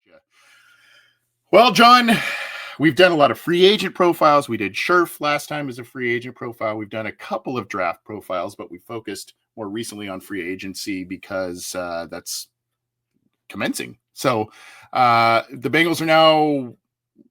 Yeah. Well, John, we've done a lot of free agent profiles. We did Scherf last time as a free agent profile. We've done a couple of draft profiles, but we focused more recently on free agency because that's commencing. So the Bengals are now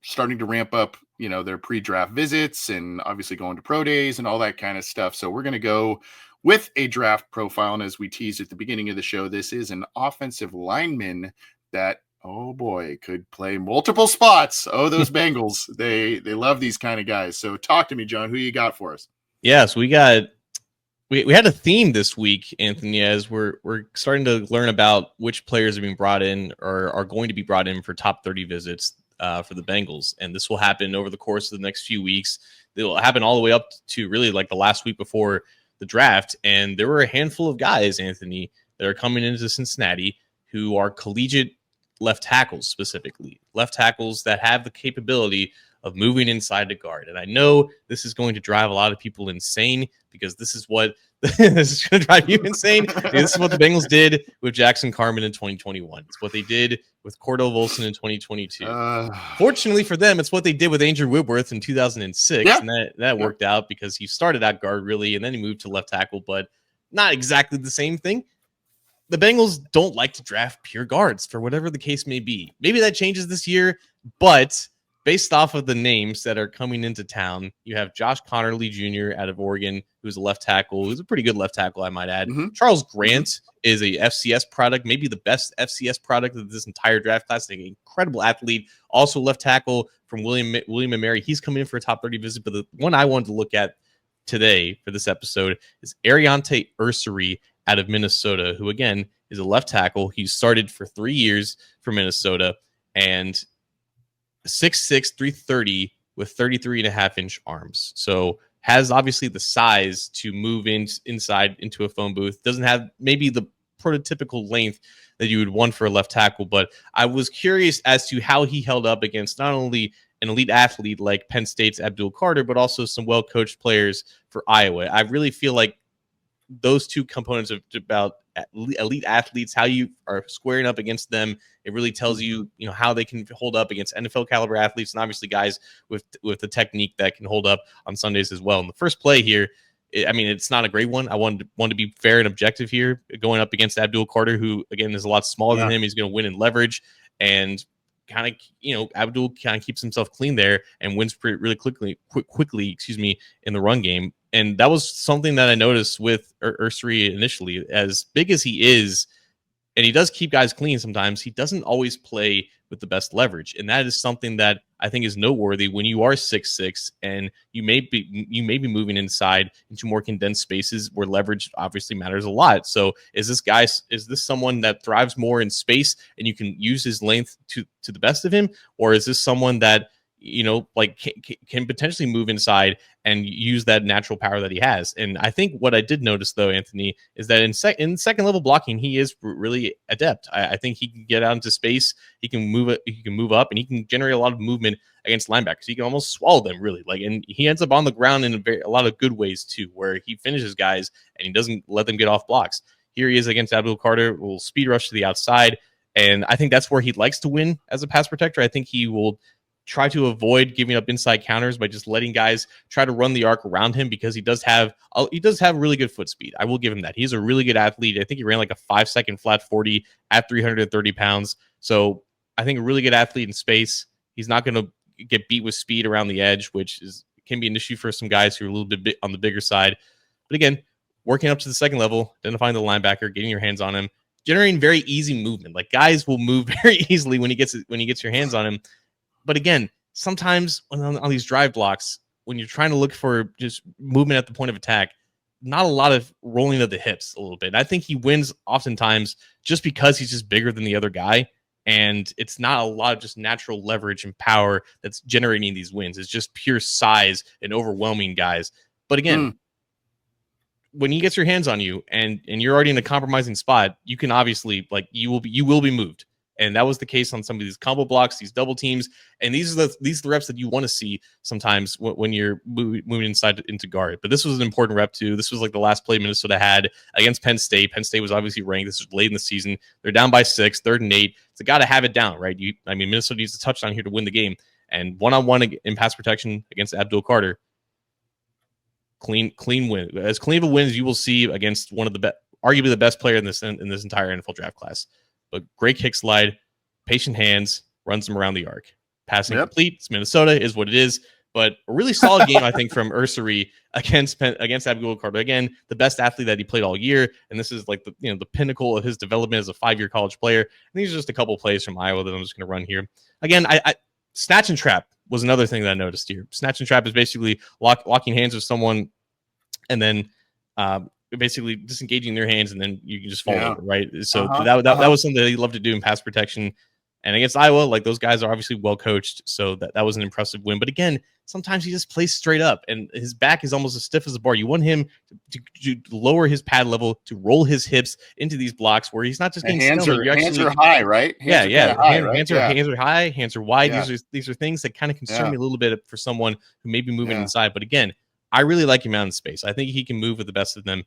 starting to ramp up, their pre-draft visits and obviously going to pro days and all that kind of stuff. So we're going to go with a draft profile. And as we teased at the beginning of the show, this is an offensive lineman that, oh boy, could play multiple spots. Oh, those Bengals, they love these kind of guys. So talk to me, John, who you got for us? Yes, we had a theme this week, Anthony, as we're starting to learn about which players are being brought in or are going to be brought in for top 30 visits for the Bengals. And this will happen over the course of the next few weeks. It will happen all the way up to really like the last week before the draft. And there were a handful of guys, Anthony, that are coming into Cincinnati who are collegiate left tackles, specifically left tackles that have the capability of moving inside the guard. And I know this is going to drive a lot of people insane because this is what this is going to drive you insane. This is what the Bengals did with Jackson Carman in 2021. It's what they did with Cordell Volson in 2022. Fortunately for them, it's what they did with Andrew Whitworth in 2006. Yeah. And that worked out because he started at guard really, and then he moved to left tackle, but not exactly the same thing. The Bengals don't like to draft pure guards for whatever the case may be. Maybe that changes this year, but based off of the names that are coming into town, you have Josh Connerly Jr. out of Oregon, who's a left tackle, who's a pretty good left tackle, I might add. Mm-hmm. Charles Grant is a FCS product, maybe the best FCS product of this entire draft class. An incredible athlete, also left tackle from William & Mary. He's coming in for a top 30 visit, but the one I wanted to look at today for this episode is Aireontay Ersery out of Minnesota, who again is a left tackle. He started for 3 years for Minnesota and 6'6", 330 with 33.5-inch arms. So has obviously the size to move inside into a phone booth. Doesn't have maybe the prototypical length that you would want for a left tackle, but I was curious as to how he held up against not only an elite athlete like Penn State's Abdul Carter, but also some well-coached players for Iowa. I really feel like those two components of about elite athletes, how you are squaring up against them, it really tells you, how they can hold up against NFL caliber athletes and obviously guys with the technique that can hold up on Sundays as well. And the first play here, it's not a great one. I wanted to be fair and objective here, going up against Abdul Carter, who again is a lot smaller than him. He's going to win in leverage, and kind of, Abdul kind of keeps himself clean there and wins really quickly, in the run game. And that was something that I noticed with Ersery initially. As big as he is, and he does keep guys clean sometimes, he doesn't always play with the best leverage. And that is something that I think is noteworthy when you are 6'6", and you may be moving inside into more condensed spaces where leverage obviously matters a lot. So is this someone that thrives more in space and you can use his length to the best of him? Or is this someone that can potentially move inside and use that natural power that he has? And I think what I did notice, though, Anthony, is that in second level blocking, he is really adept. I think he can get out into space. He can move up, and he can generate a lot of movement against linebackers. He can almost swallow them, really. And he ends up on the ground in a lot of good ways too, where he finishes guys and he doesn't let them get off blocks. Here he is against Abdul Carter, will speed rush to the outside, and I think that's where he likes to win as a pass protector. I think he will try to avoid giving up inside counters by just letting guys try to run the arc around him, because he does have really good foot speed. I will give him that. He's a really good athlete. I think he ran like a 5-second flat 40 at 330 pounds. So I think a really good athlete in space. He's not going to get beat with speed around the edge, which can be an issue for some guys who are a little bit on the bigger side. But again, working up to the second level, identifying the linebacker, getting your hands on him, generating very easy movement. Like, guys will move very easily when he gets your hands on him. But again, sometimes on these drive blocks, when you're trying to look for just movement at the point of attack, not a lot of rolling of the hips a little bit. And I think he wins oftentimes just because he's just bigger than the other guy. And it's not a lot of just natural leverage and power that's generating these wins. It's just pure size and overwhelming guys. But again, when he gets your hands on you and you're already in a compromising spot, you can obviously, you will be moved. And that was the case on some of these combo blocks, these double teams. And these are the reps that you want to see sometimes when you're moving inside into guard. But this was an important rep too. This was like the last play Minnesota had against Penn State. Penn State was obviously ranked. This was late in the season. They're down by 6, 3rd and 8. It's a got to have it down, right? Minnesota needs a touchdown here to win the game. And one-on-one in pass protection against Abdul Carter, clean win. As clean of a win as you will see against one of the best, arguably the best player in this entire NFL draft class. But great kick slide, patient hands, runs them around the arc. Passing complete. It's Minnesota, is what it is. But a really solid game, I think, from Ersery against Abdul Carter. Again, the best athlete that he played all year, and this is like the pinnacle of his development as a 5-year college player. And these are just a couple plays from Iowa that I'm just going to run here. Again, I snatch and trap was another thing that I noticed here. Snatch and trap is basically locking hands with someone, and then basically disengaging their hands, and then you can just fall over, right? So that was something that he loved to do in pass protection. And against Iowa, like, those guys are obviously well coached, so that was an impressive win. But again, sometimes he just plays straight up, and his back is almost as stiff as a bar. You want him to lower his pad level, to roll his hips into these blocks where he's not just getting hands are high, right? Hands are high, hands are wide. Yeah. These are things that kind of concern me a little bit for someone who may be moving inside. But again, I really like him out in space. I think he can move with the best of them.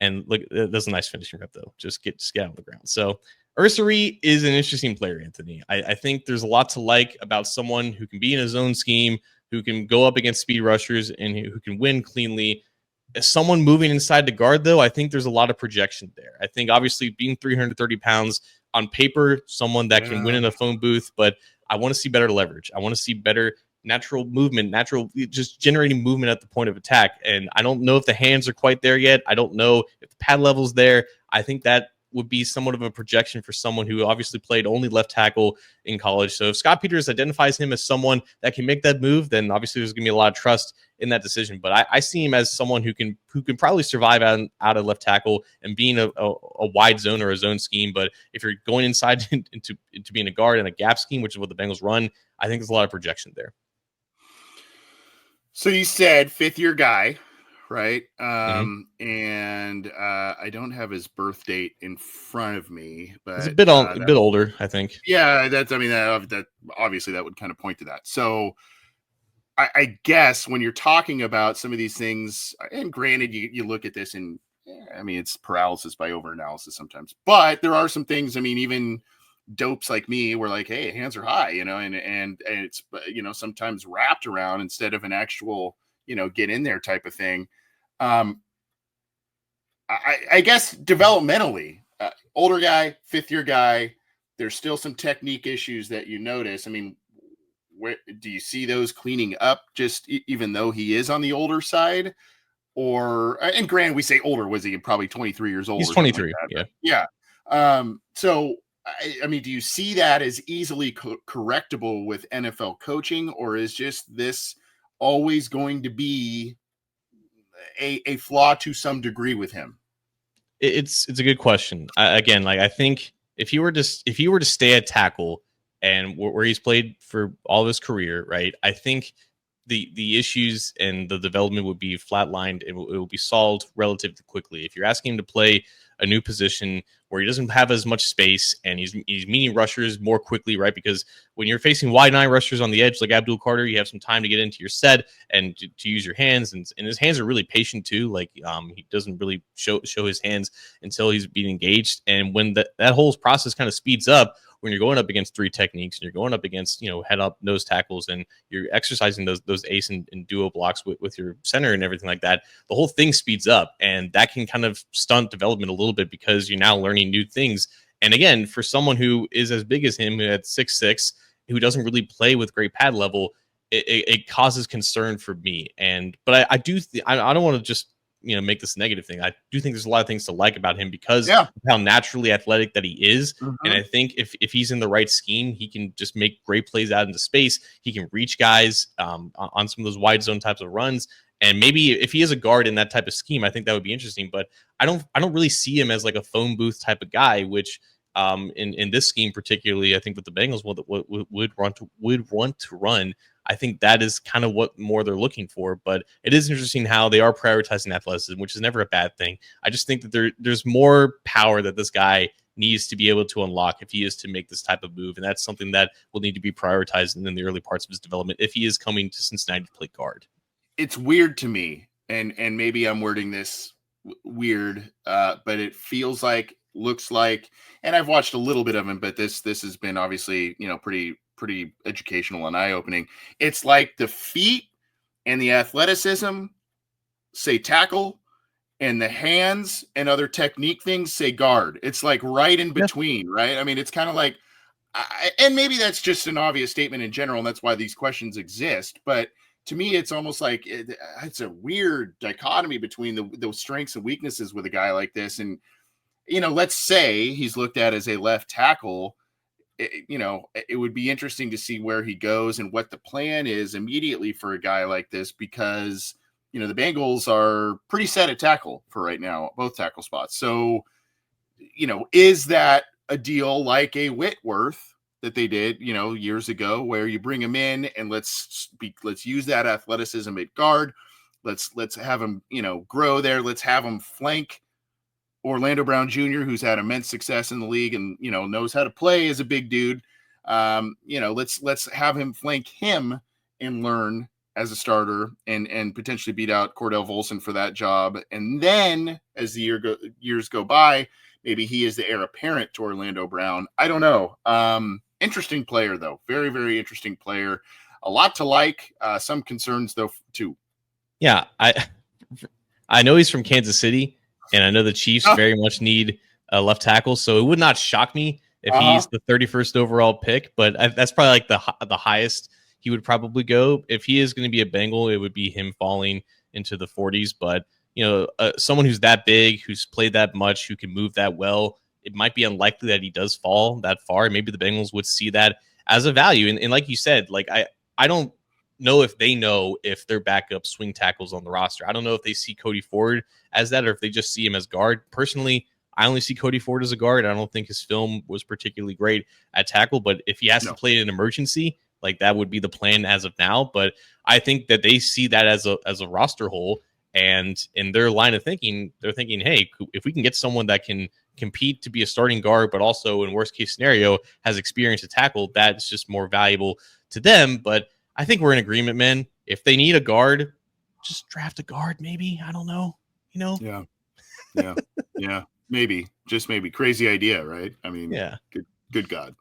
And look, that's a nice finishing rep, though. Just get out on the ground. So Ersery is an interesting player, Anthony. I think there's a lot to like about someone who can be in his own scheme, who can go up against speed rushers, and who can win cleanly. As someone moving inside the guard, though, I think there's a lot of projection there. I think, obviously, being 330 pounds on paper, someone that can win in a phone booth, but I want to see better leverage. I want to see better natural movement, just generating movement at the point of attack. And I don't know if the hands are quite there yet. I don't know if the pad level's there. I think that would be somewhat of a projection for someone who obviously played only left tackle in college. So if Scott Peters identifies him as someone that can make that move, then obviously there's going to be a lot of trust in that decision. But I see him as someone who can probably survive out of left tackle and being a wide zone or a zone scheme. But if you're going inside into being a guard and a gap scheme, which is what the Bengals run, I think there's a lot of projection there. So you said 5th-year guy, right? And I don't have his birth date in front of me, but he's a bit older, I think. Yeah, that obviously that would kind of point to that. So I guess when you're talking about some of these things, and granted, you look at this and it's paralysis by overanalysis sometimes, but there are some things. Even dopes like me were like, hey, hands are high, and it's sometimes wrapped around instead of an actual get in there type of thing. I guess developmentally, older guy, 5th-year guy, there's still some technique issues that you notice. Where do you see those cleaning up, just even though he is on the older side? Or, and granted, we say older, was he probably 23 years old? He's 23. Like yeah. So do you see that as easily correctable with NFL coaching, or is just this always going to be a flaw to some degree with him? It's a good question. Again, I think if he were to stay at tackle and where he's played for all of his career, right, I think the issues and the development would be flatlined. It will be solved relatively quickly. If you're asking him to play a new position where he doesn't have as much space and he's meeting rushers more quickly, right? Because when you're facing wide 9 rushers on the edge like Abdul Carter, you have some time to get into your set and to use your hands, and his hands are really patient too. He doesn't really show his hands until he's being engaged, and when that whole process kind of speeds up, when you're going up against 3 techniques and you're going up against, head up nose tackles, and you're exercising those ace and duo blocks with your center and everything like that, the whole thing speeds up, and that can kind of stunt development a little bit because you're now learning new things. And again, for someone who is as big as him at 6'6", who doesn't really play with great pad level, it causes concern for me. But I don't want to just make this a negative thing. I do think there's a lot of things to like about him because of how naturally athletic that he is. And I think if he's in the right scheme, he can just make great plays out into space. He can reach guys on some of those wide zone types of runs. And maybe if he is a guard in that type of scheme, I think that would be interesting. But I don't really see him as like a phone booth type of guy, which in this scheme particularly, I think with the Bengals would want to run. I think that is kind of what more they're looking for. But it is interesting how they are prioritizing athleticism, which is never a bad thing. I just think that there's more power that this guy needs to be able to unlock if he is to make this type of move. And that's something that will need to be prioritized in the early parts of his development if he is coming to Cincinnati to play guard. It's weird to me, and maybe I'm wording this weird, but it feels like, looks like, and I've watched a little bit of him, but this has been obviously, pretty educational and eye-opening. It's like the feet and the athleticism say tackle, and the hands and other technique things say guard. It's like right in between, right? I mean, it's kind of like, and maybe that's just an obvious statement in general, and that's why these questions exist. But to me, it's almost like it's a weird dichotomy between those strengths and weaknesses with a guy like this. And, let's say he's looked at as a left tackle. It would be interesting to see where he goes and what the plan is immediately for a guy like this, because, the Bengals are pretty set at tackle for right now, both tackle spots. So, is that a deal like a Whitworth that they did, years ago, where you bring him in and let's use that athleticism at guard. Let's have him, grow there. Let's have him flank Orlando Brown Jr., who's had immense success in the league and, knows how to play as a big dude. Let's have him flank him and learn as a starter and potentially beat out Cordell Volson for that job. And then as the years go by, maybe he is the heir apparent to Orlando Brown. I don't know. Interesting player, though. Very, very interesting player. A lot to like. Some concerns, though, too. Yeah, I know he's from Kansas City, and I know the Chiefs very much need a left tackle, so it would not shock me if he's the 31st overall pick, but that's probably like the highest he would probably go. If he is going to be a Bengal, it would be him falling into the 40s, but someone who's that big, who's played that much, who can move that well, it might be unlikely that he does fall that far. Maybe the Bengals would see that as a value. And like you said, like I don't know if they know if their backup swing tackles on the roster. I don't know if they see Cody Ford as that or if they just see him as guard. Personally, I only see Cody Ford as a guard. I don't think his film was particularly great at tackle, but if he has to play in an emergency, like that would be the plan as of now. But I think that they see that as a roster hole. And in their line of thinking, they're thinking, hey, if we can get someone that can compete to be a starting guard, but also in worst case scenario has experience to tackle, that's just more valuable to them. But I think we're in agreement, man. If they need a guard, just draft a guard, maybe. I don't know. Yeah. Maybe. Just maybe. Crazy idea, right? I mean, yeah. Good God.